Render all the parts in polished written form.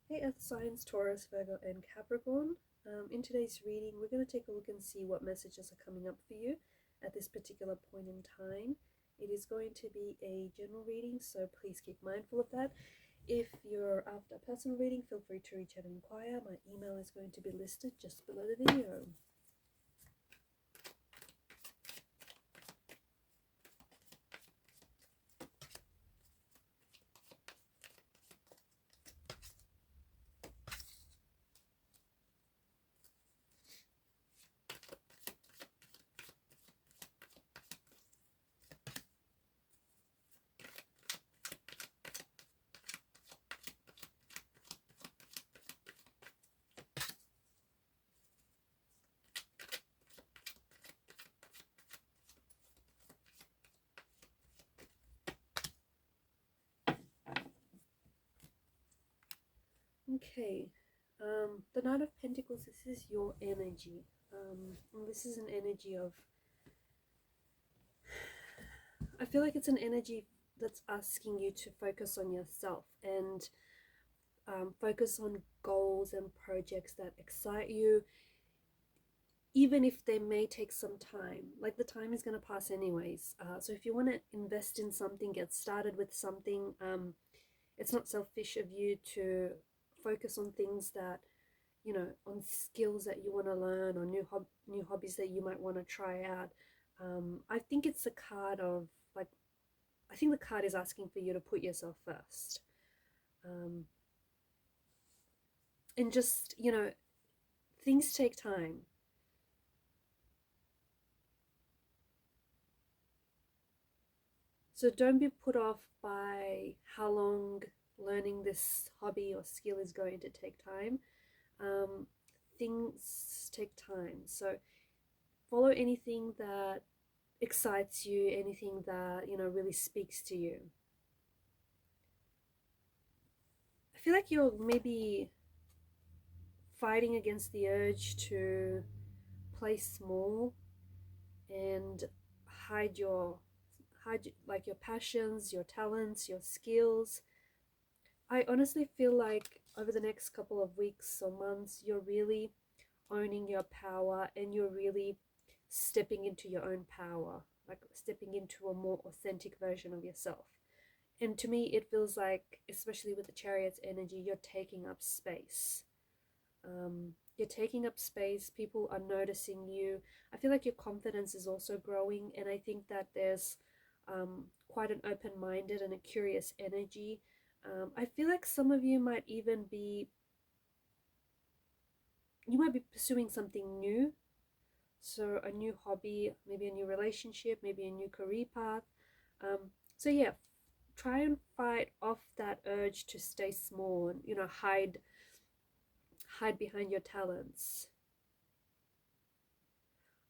Hey Earth signs, Taurus, Virgo, and Capricorn. In today's reading, we're going to take a look and see what messages are coming up for you at this particular point in time. It is going to be a general reading, so please keep mindful of that. If you're after a personal reading, feel free to reach out and inquire. My email is going to be listed just below the video. Okay, the Knight of Pentacles, this is your energy. And this is an energy of, I feel like it's an energy that's asking you to focus on yourself and focus on goals and projects that excite you, even if they may take some time. Like, the time is going to pass anyways. So if you want to invest in something, get started with something, it's not selfish of you to focus on things that, you know, on skills that you want to learn, or new hobbies that you might want to try out. I think it's a card of, like, I think the card is asking for you to put yourself first. And just, you know, things take time. So don't be put off by how long learning this hobby or skill is going to take time. Things take time. So follow anything that excites you, anything that, you know, really speaks to you. I feel like you're maybe fighting against the urge to play small and hide like your passions, your talents, your skills. I honestly feel like over the next couple of weeks or months, you're really owning your power, and you're really stepping into your own power, like stepping into a more authentic version of yourself. And to me, it feels like, especially with the Chariot's energy, you're taking up space. You're taking up space. People are noticing you. I feel like your confidence is also growing, and I think that there's quite an open-minded and a curious energy. I feel like some of you might even be, you might be pursuing something new. So a new hobby, maybe a new relationship, maybe a new career path. So yeah, try and fight off that urge to stay small and, you know, hide behind your talents.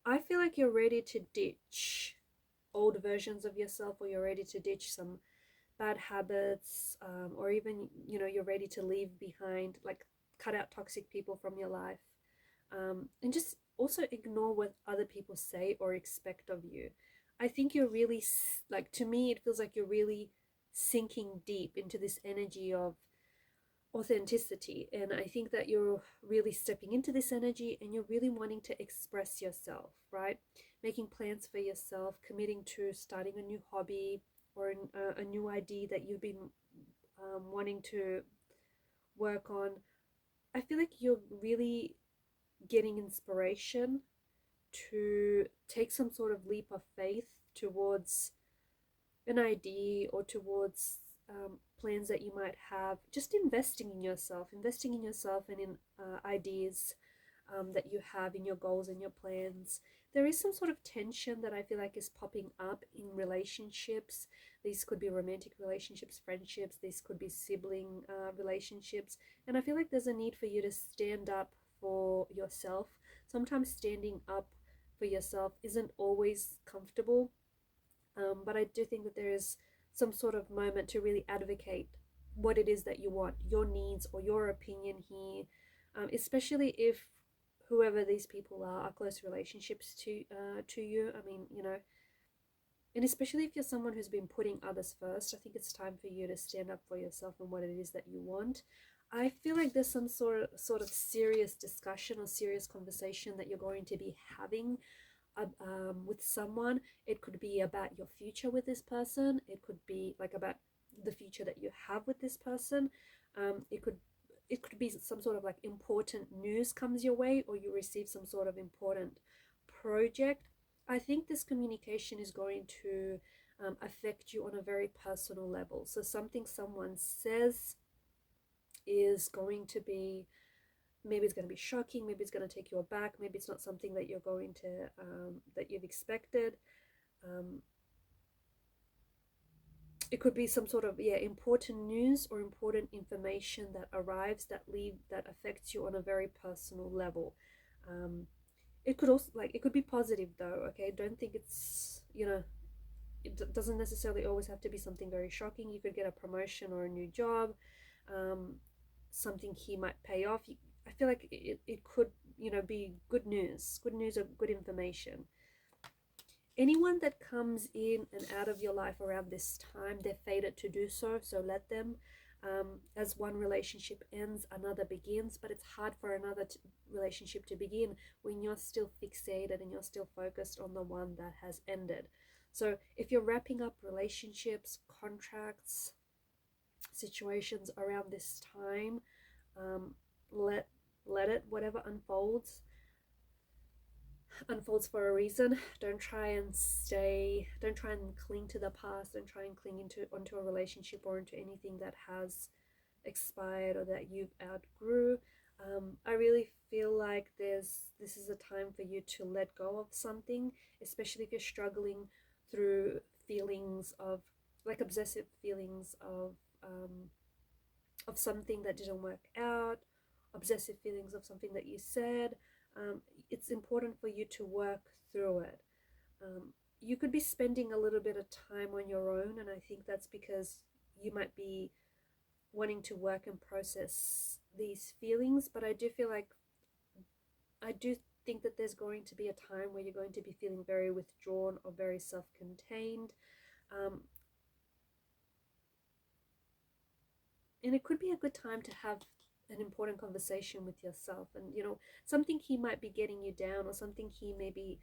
I feel like you're ready to ditch old versions of yourself, or you're ready to ditch some bad habits, or even, you know, you're ready to leave behind, like, cut out toxic people from your life, and just also ignore what other people say or expect of you. I think you're really, like, to me it feels like you're really sinking deep into this energy of authenticity, and I think that you're really stepping into this energy, and you're really wanting to express yourself, right? Making plans for yourself, committing to starting a new hobby, or a new idea that you've been wanting to work on. I feel like you're really getting inspiration to take some sort of leap of faith towards an idea, or towards plans that you might have. Just investing in yourself, and in ideas that you have, in your goals and your plans. There is some sort of tension that I feel like is popping up in relationships. These could be romantic relationships, friendships, these could be sibling relationships. And I feel like there's a need for you to stand up for yourself. Sometimes standing up for yourself isn't always comfortable, but I do think that there is some sort of moment to really advocate what it is that you want, your needs or your opinion here, especially if whoever these people are close relationships to you. I mean, you know, and especially if you're someone who's been putting others first, I think it's time for you to stand up for yourself and what it is that you want. I feel like there's some sort of serious discussion or serious conversation that you're going to be having with someone. It could be about your future with this person. It could be like about the future that you have with this person. It could be some sort of like important news comes your way, or you receive some sort of important project. I think this communication is going to affect you on a very personal level. So something someone says is going to be, maybe it's going to be shocking, maybe it's going to take you aback, maybe it's not something that you're going to that you've expected. um, it could be some sort of, yeah, important news or important information that arrives that affects you on a very personal level. um, it could also, like, it could be positive though, okay? Don't think it's, it doesn't necessarily always have to be something very shocking. You could get a promotion or a new job. um, Something he might pay off. I feel like it could, be good news or good information. Anyone that comes in and out of your life around this time, they're fated to do so, so let them. As one relationship ends, another begins, but it's hard for another relationship to begin when you're still fixated and you're still focused on the one that has ended. So if you're wrapping up relationships, contracts, situations around this time, um, let it, whatever unfolds for a reason. Don't try and cling to the past. Don't try and cling onto a relationship or into anything that has expired or that you've outgrew. I really feel like this is a time for you to let go of something, especially if you're struggling through feelings of, like, obsessive feelings of something that didn't work out, obsessive feelings of something that you said. It's important for you to work through it. You could be spending a little bit of time on your own, and I think that's because you might be wanting to work and process these feelings. But I do think that there's going to be a time where you're going to be feeling very withdrawn or very self-contained. Um, and it could be a good time to have an important conversation with yourself, and something he might be getting you down, or something he may be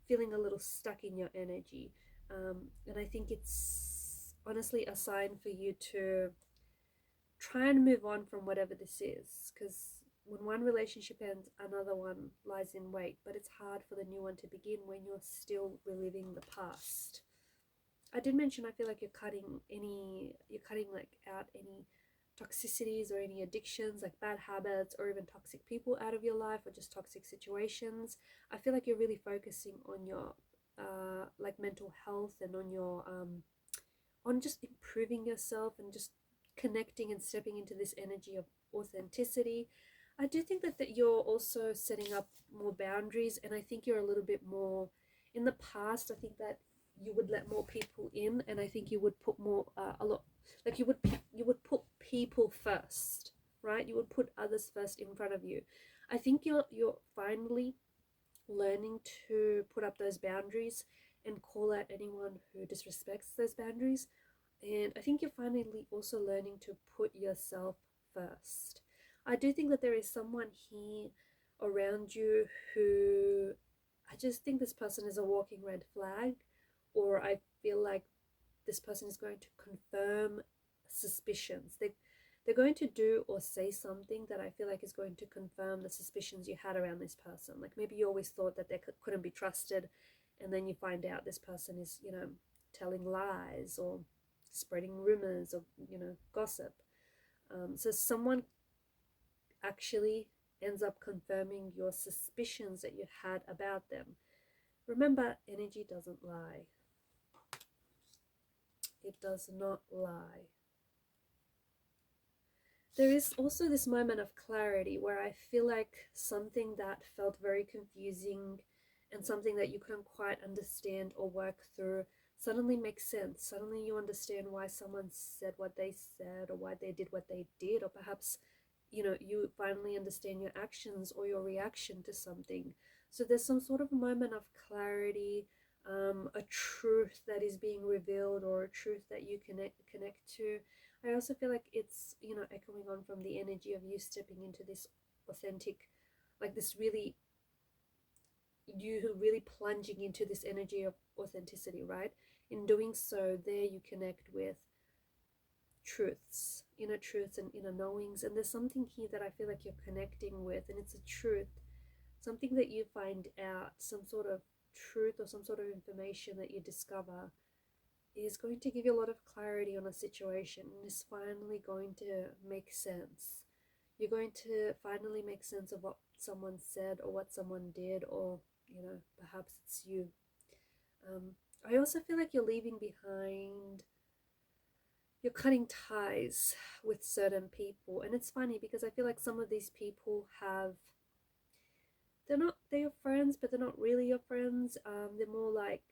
feeling a little stuck in your energy. And I think it's honestly a sign for you to try and move on from whatever this is, because when one relationship ends, another one lies in wait, but it's hard for the new one to begin when you're still reliving the past. I did mention I feel like you're cutting like out any toxicities or any addictions, like bad habits or even toxic people out of your life, or just toxic situations. I feel like you're really focusing on your like mental health, and on just improving yourself and just connecting and stepping into this energy of authenticity. I do think that you're also setting up more boundaries, and I think you're a little bit more, in the past, I think that you would let more people in, and I think you would put more a lot, like you would put people first, right? You would put others first in front of you. I think you're finally learning to put up those boundaries and call out anyone who disrespects those boundaries. And I think you're finally also learning to put yourself first. I do think that there is someone here around you who, I just think this person is a walking red flag, or I feel like this person is going to confirm suspicions. They're going to do or say something that I feel like is going to confirm the suspicions you had around this person. Like, maybe you always thought that they couldn't be trusted, and then you find out this person is, telling lies or spreading rumors or, gossip. So someone actually ends up confirming your suspicions that you had about them. Remember, energy doesn't lie. It does not lie. There is also this moment of clarity where I feel like something that felt very confusing and something that you couldn't quite understand or work through suddenly makes sense. Suddenly you understand why someone said what they said, or why they did what they did, or perhaps you finally understand your actions or your reaction to something. So there's some sort of moment of clarity, a truth that is being revealed, or a truth that you connect to. I also feel like it's, you know, echoing on from the energy of you stepping into this authentic, like this really, you really plunging into this energy of authenticity, right? In doing so, there you connect with truths, inner truths and inner knowings. And there's something here that I feel like you're connecting with, and it's a truth, something that you find out, some sort of truth or some sort of information that you discover is going to give you a lot of clarity on a situation and is finally going to make sense. You're going to finally make sense of what someone said or what someone did, or, you know, perhaps it's you. I also feel like you're leaving behind, you're cutting ties with certain people. And it's funny because I feel like some of these people have, they're your friends, but they're not really your friends. They're more like,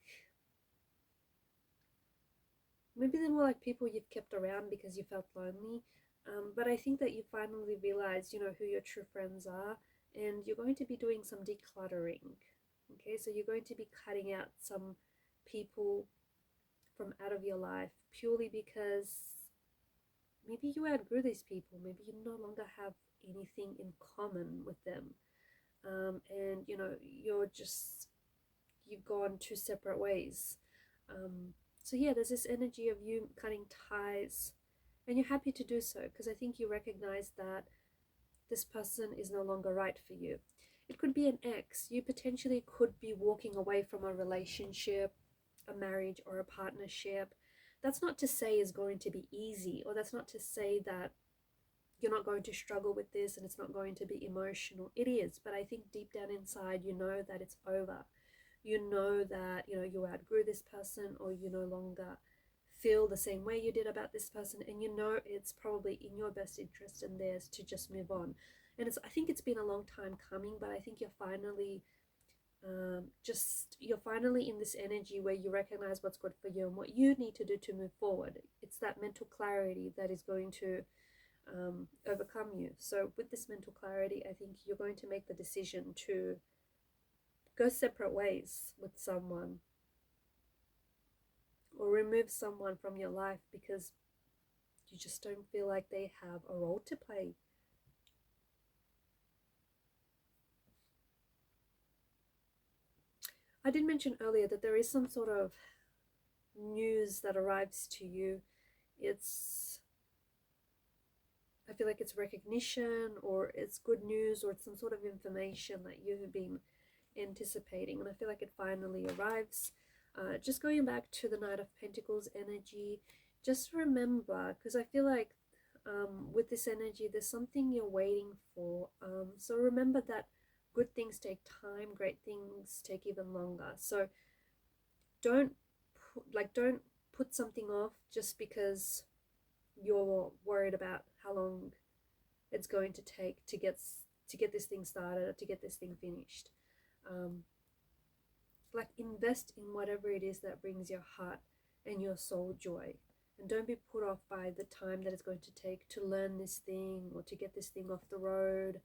maybe they're more like people you've kept around because you felt lonely. But I think that you finally realize, you know, who your true friends are, and you're going to be doing some decluttering. Okay, so you're going to be cutting out some people from out of your life purely because maybe you outgrew these people, maybe you no longer have anything in common with them. And you know, you've gone two separate ways. So yeah, there's this energy of you cutting ties, and you're happy to do so because I think you recognize that this person is no longer right for you. It could be an ex. You potentially could be walking away from a relationship, a marriage, or a partnership. That's not to say is going to be easy, or that's not to say that you're not going to struggle with this and it's not going to be emotional. It is, but I think deep down inside, you know that it's over. You know that, you know, you outgrew this person, or you no longer feel the same way you did about this person, and you know it's probably in your best interest and theirs to just move on. And I think it's been a long time coming, but I think you're finally you're finally in this energy where you recognize what's good for you and what you need to do to move forward. It's that mental clarity that is going to overcome you. So with this mental clarity, I think you're going to make the decision to go separate ways with someone, or remove someone from your life because you just don't feel like they have a role to play. I did mention earlier that there is some sort of news that arrives to you. I feel like it's recognition, or it's good news, or it's some sort of information that you have been anticipating, and I feel like it finally arrives. Just going back to the Knight of Pentacles energy, just remember, because I feel like with this energy, there's something you're waiting for. So remember that good things take time, great things take even longer. So don't don't put something off just because you're worried about how long it's going to take to get this thing started or to get this thing finished. Like invest in whatever it is that brings your heart and your soul joy, and don't be put off by the time that it's going to take to learn this thing or to get this thing off the road,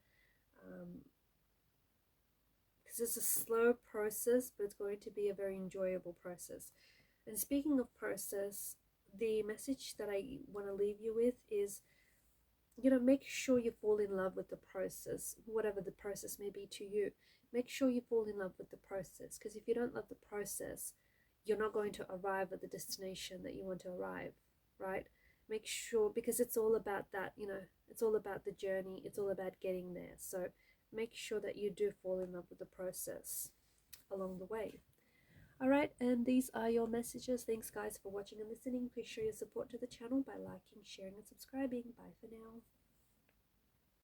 because it's a slow process, but it's going to be a very enjoyable process. And speaking of process, the message that I want to leave you with is, you know, make sure you fall in love with the process, whatever the process may be to you. Make sure you fall in love with the process, because if you don't love the process, you're not going to arrive at the destination that you want to arrive, right? Make sure, because it's all about that, you know, it's all about the journey, it's all about getting there. So make sure that you do fall in love with the process along the way. All right, and these are your messages. Thanks guys for watching and listening. Please show your support to the channel by liking, sharing, and subscribing. Bye for now.